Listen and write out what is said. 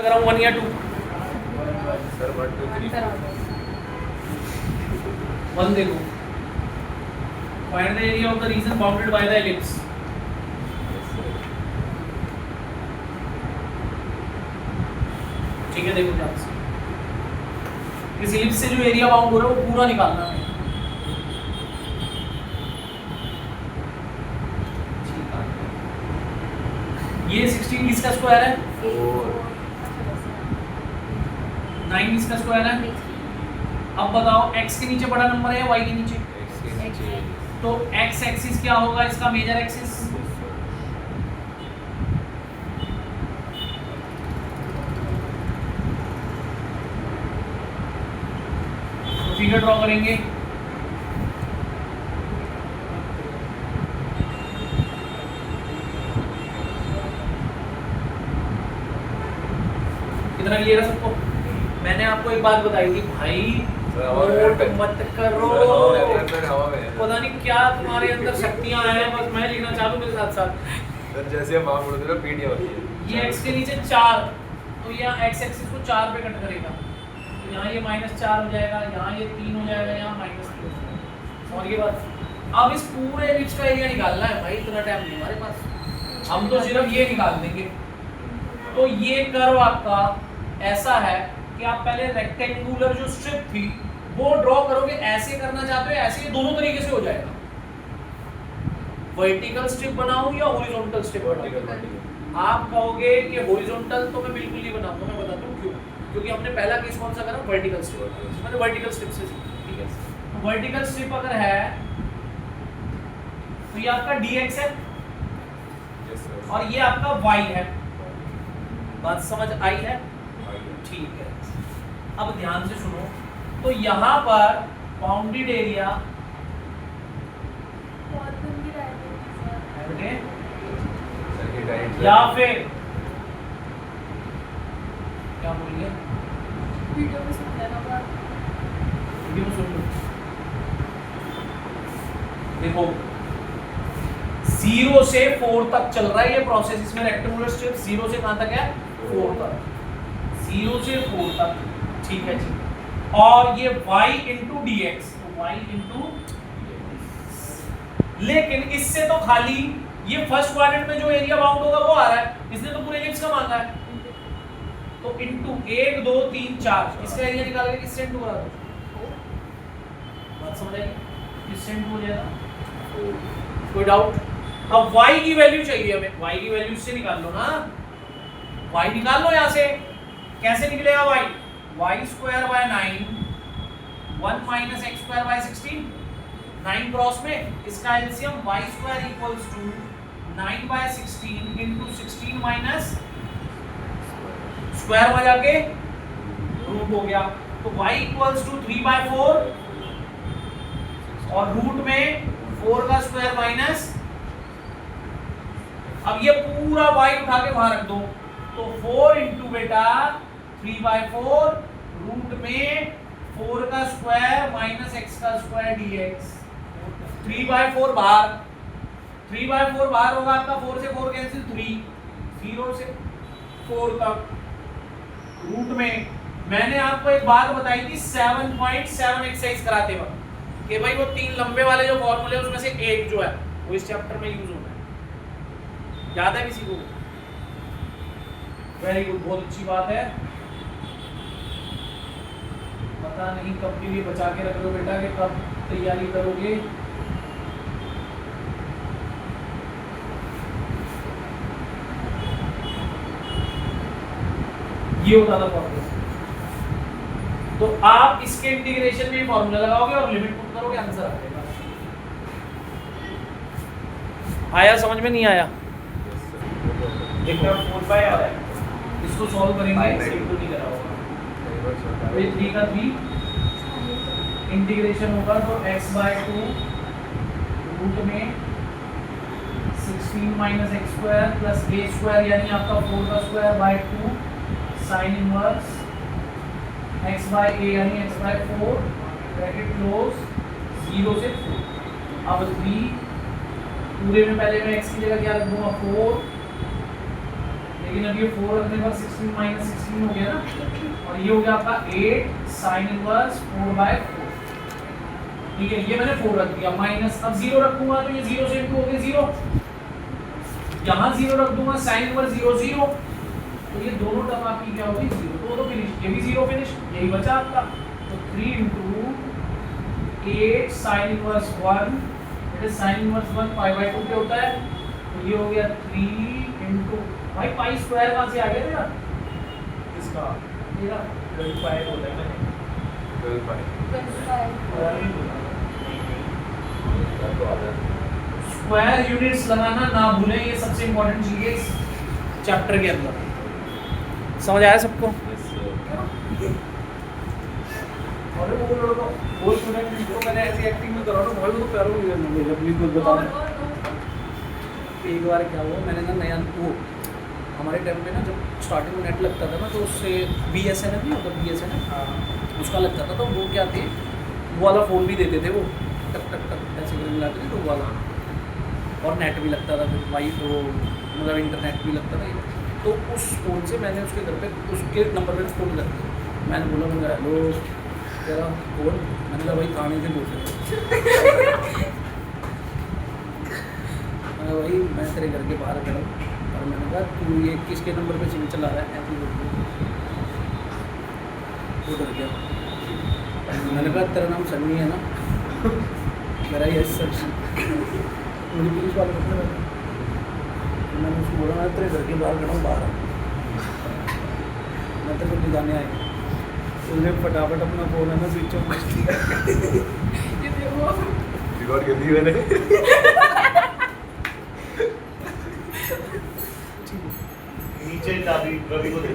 कर रहा हूँ 1 या 2? सर 1 2 3 1 देखो, find the area of the reason bounded by the ellipse. ठीक है, देखो ध्यान से, इस एलिप्स से जो एरिया बाउंड हो रहा है वो पूरा निकालना है। ये 16 किसका स्क्वायर है? 9 किसका स्क्वायर है? अब बताओ x के नीचे बड़ा नंबर है या y के नीचे? x के नीचे। तो x एक्सिस क्या होगा इसका, मेजर एक्सिस? तो फिगर ड्रॉ करेंगे। कितना क्लियर है सबको? मैंने आपको एक बात बताई थी भाई, नोट मत करो, पता नहीं क्या तुम्हारे अंदर शक्तियां हैं, बस मैं लिखना चालू मेरे साथ साथ। सर जैसे हम आप बोलते हो पीडी होती है। ये x के नीचे 4, तो यहाँ x एक्सिस को 4 पे कट करेगा, तो यहाँ ये -4 हो जाएगा, यहाँ ये 3 हो जाएगा, यहाँ -3 हो जाएगा। समझ गए बात? अब इस पूरे एलिप्स का एरिया निकालना है भाई, इतना टाइम नहीं हमारे पास, हम तो सिर्फ ये निकाल देंगे। तो ये कर्व आपका ऐसा है कि आप पहले रेक्टेंगुलर जो स्ट्रिप थी वो ड्रॉ करोगे, ऐसे करना चाहते हो ऐसे, ये दोनों तरीके से हो जाएगा। वर्टिकल स्ट्रिप बनाऊं या हॉरिजॉन्टल स्ट्रिप बनाऊं? आप कहोगे कि हॉरिजॉन्टल तो मैं बिल्कुल नहीं बनाऊंगा, मैं बताता हूं क्यों। क्योंकि हमने पहला केस कौन सा करा? Vertical strip. मैंने वर्टिकल स्ट्रिप से सीखा, ठीक है। तो वर्टिकल स्ट्रिप अगर है तो ये आपका dx है और ये आपका y है। बात समझ आई है? ठीक है। अब ध्यान से सुनो, तो यहाँ पर बाउंडेड एरिया या फिर क्या बोलिए, वीडियो में सुन लो। देखो 0 से 4 तक चल रहा है ये प्रोसेस, इसमें रेक्टेंगुलर स्ट्रिप 0 से कहां तक है? 4 तक, 0 से 4 तक, ठीक है जी। और ये y इंटू डी एक्स, तो y इंटू, लेकिन इससे तो खाली ये फर्स्ट क्वाड्रेंट में जो एरिया बाउंड होगा वो आ रहा है, इसने तो पूरे एलिप्स का मांगा है, तो इंटू 1 2 3 4, इसका एरिया निकाल के किससे इंटू करा दो, बात समझ आई? किससे इंटू हो जाएगा? कोई डाउट? अब y की वैल्यू चाहिए हमें, y की वैल्यू इससे निकाल लो ना, y निकाल लो यहां से। कैसे निकलेगा y? y square by 9 1 minus x square by 16, 9 cross में इसका LCM y square equals to 9 by 16 into 16 minus square में जाके रूट हो गया, तो y इक्वल्स टू 3 बाय 4 और रूट में 4 का स्क्वायर माइनस, अब ये पूरा y उठा के वहां रख दो, तो 4 इंटू बेटा 3 बाय 4 रूट में 4 का स्क्वायर माइनस x का स्क्वायर dx, 3 बाय 4 बाहर, 3 बाय 4 बाहर होगा आपका, 4 से 4 कैंसिल, 3, 0 से 4 तक रूट में। मैंने आपको एक बात बताई थी 7.7 एक्सरसाइज कराते वक्त कि भाई वो 3 लंबे वाले जो फॉर्मूले उसमें से एक जो है वो इस चैप्टर में यूज होता है, याद है किसी को? वेरी गुड, बहुत अच्छी बात है। पता नहीं कब के लिए बचा के रख लो बेटा कि कब तैयारी करोगे। ये होता था फॉर्मूला, तो आप इसके इंटीग्रेशन में फॉर्मूला लगाओगे और लिमिट पुट करोगे, आंसर आ जाएगा। आया समझ में? नहीं आया? देखो 4 पाई आ रहा है, इसको सॉल्व करेंगे, सेम तो नहीं करा होगा, तो ये 3 का 3 इंटीग्रेशन होगा, तो x/2 रूट में 16 minus x square plus a square यानी आपका 4 का square by 2 sine inverse x by a यानी x बाय 4 ब्रैकेट क्लोज 0 से 4। अब 3 पूरे में पहले मैं x की जगह क्या रख दूंगा 4, लेकिन अब ये 4 रखने के बाद 16 माइनस 16 हो गया ना, और ये हो गया आपका 8 sin इनवर्स 4/4। ठीक है, ये मैंने 4 रख दिया माइनस, अब 0 रखूंगा तो ये 0 से इनटू हो गया 0, यहाँ 0 रख दूंगा sin इनवर्स 0 0, तो ये दोनों टर्म आपकी क्या होगी 0, तो वो तो फिनिश, ये भी 0 फिनिश, यही बचा आपका। तो 3 into 8 sin inverse 1, it is sin inverse 1 π/2 पे होता है, तो ये हो गया 3 into भाई पाई स्क्वायर कहाँ से आ गया मेरा, इसका मेरा 12 होता है मैंने 12 पाई स्क्वायर यूनिट्स लगाना ना भूलें, ये सबसे इंपॉर्टेंट चीज है इस चैप्टर के अंदर। समझ आया सबको? और वो लड़का वो स्टूडेंट जिसको मैंने ऐसी एक्टिंग में करा ना भाई, वो पैरों में मुझे प्लीज कुछ बता। एक बार क्या हुआ, मैंने ना नया वो हमारे टाइम पे ना जब स्टार्टिंग में नेट लगता था ना, तो उससे BSNL नहीं होता, BSNL उसका लगता था, तो वो क्या थे वो वाला फ़ोन भी देते थे, वो टक टक टक ऐसे करके मिलाते थे, तो वो वाला, और नेट भी लगता था, फिर वाई तो मतलब इंटरनेट भी लगता था। तो उस फ़ोन से मैंने उसके घर पे उसके नंबर पर फ़ोन कर दिया। मैंने बोला मैं हेलो तेरा फ़ोन, मैंने कहा भाई थाने से बोल रहे भाई मैं तेरे घर के बाहर खड़ा हूँ, और मैंने कहा तू ये किसके नंबर पे सिम चला रहा है, ऐसी बोल वो डर गया। मैंने कहा तेरा नाम सन्नी है ना, मेरा यस सर, मुझे पुलिस वाले पकड़ रहे थे। तो मैंने उसको बोला मैं तेरे घर के बाहर खड़ा हूँ, बाहर मैं तेरे को दिखाने आया। उसने फटाफट अपना फ़ोन है ना स्विच ऑफ कर दिया। रिकॉर्ड कर दी मैंने। नीचे चाबी रवि को दे।